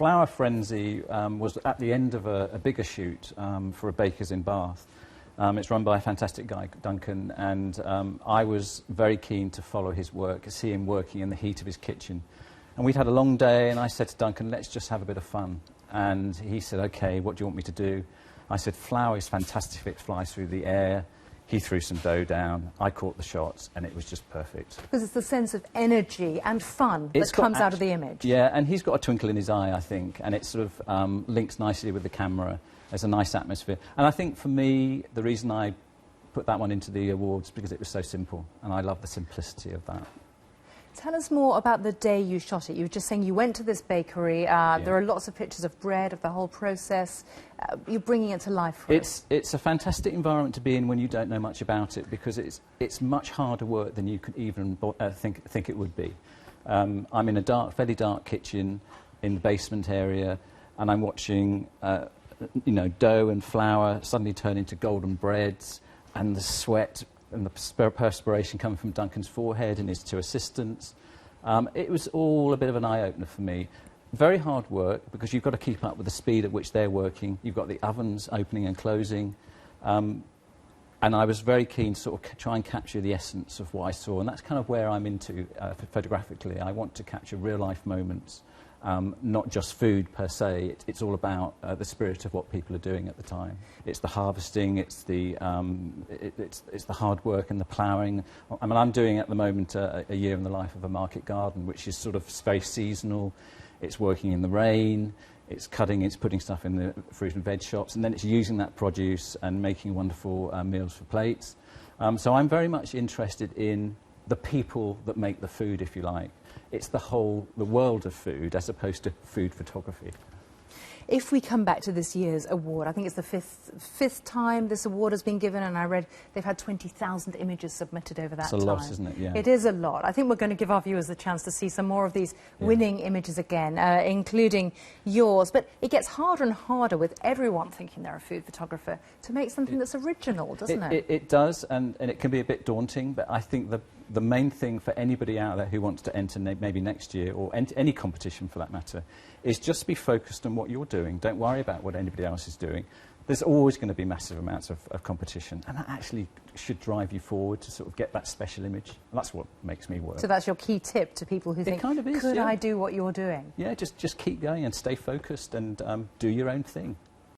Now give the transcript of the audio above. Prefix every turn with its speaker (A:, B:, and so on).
A: Flower Frenzy was at the end of a bigger shoot for a baker's in Bath. It's run by a fantastic guy, Duncan, and I was very keen to follow his work, see him working in the heat of his kitchen. And we'd had a long day, and I said to Duncan, let's just have a bit of fun. And he said, OK, what do you want me to do? I said, flour is fantastic, it flies through the air. He threw some dough down, I caught the shots, and it was just perfect. Because
B: it's the sense of energy and fun that comes out of the image.
A: Yeah, and he's got a twinkle in his eye, I think, and it sort of links nicely with the camera. There's a nice atmosphere. And I think for me, the reason I put that one into the awards because it was so simple, and I love the simplicity of that.
B: Tell us more about the day you shot it. You were just saying you went to this bakery. There are lots of pictures of bread, of the whole process. You're bringing it to life for us.
A: It's a fantastic environment to be in when you don't know much about it, because it's much harder work than you could even think it would be. I'm in a fairly dark kitchen in the basement area, and I'm watching dough and flour suddenly turn into golden breads, and the sweat and the perspiration coming from Duncan's forehead and his two assistants. It was all a bit of an eye-opener for me. Very hard work, because you've got to keep up with the speed at which they're working. You've got the ovens opening and closing. And I was very keen to sort of try and capture the essence of what I saw. And that's kind of where I'm into photographically. I want to capture real-life moments, not just food per se. It's all about the spirit of what people are doing at the time. It's the harvesting, it's the hard work and the ploughing. I mean, I'm doing at the moment a year in the life of a market garden, which is sort of very seasonal. It's working in the rain, it's cutting, it's putting stuff in the fruit and veg shops, and then it's using that produce and making wonderful meals for plates. So I'm very much interested in the people that make the food, if you like. It's the world of food, as opposed to food photography.
B: If we come back to this year's award, I think it's the fifth time this award has been given, and I read they've had 20,000 images submitted over that time.
A: It's a lot, isn't it? Yeah.
B: It is a lot. I think we're going to give our viewers the chance to see some more of these winning images again, including yours. But it gets harder and harder with everyone thinking they're a food photographer to make something that's original, doesn't it?
A: It does, and it can be a bit daunting, but I think the main thing for anybody out there who wants to enter maybe next year, or any competition for that matter, is just be focused on what you're doing. Don't worry about what anybody else is doing. There's always going to be massive amounts of competition, and that actually should drive you forward to sort of get that special image. And that's what makes me work.
B: So that's your key tip to people who think,
A: kind of is,
B: could I do what you're doing?
A: Yeah, just keep going and stay focused and do your own thing.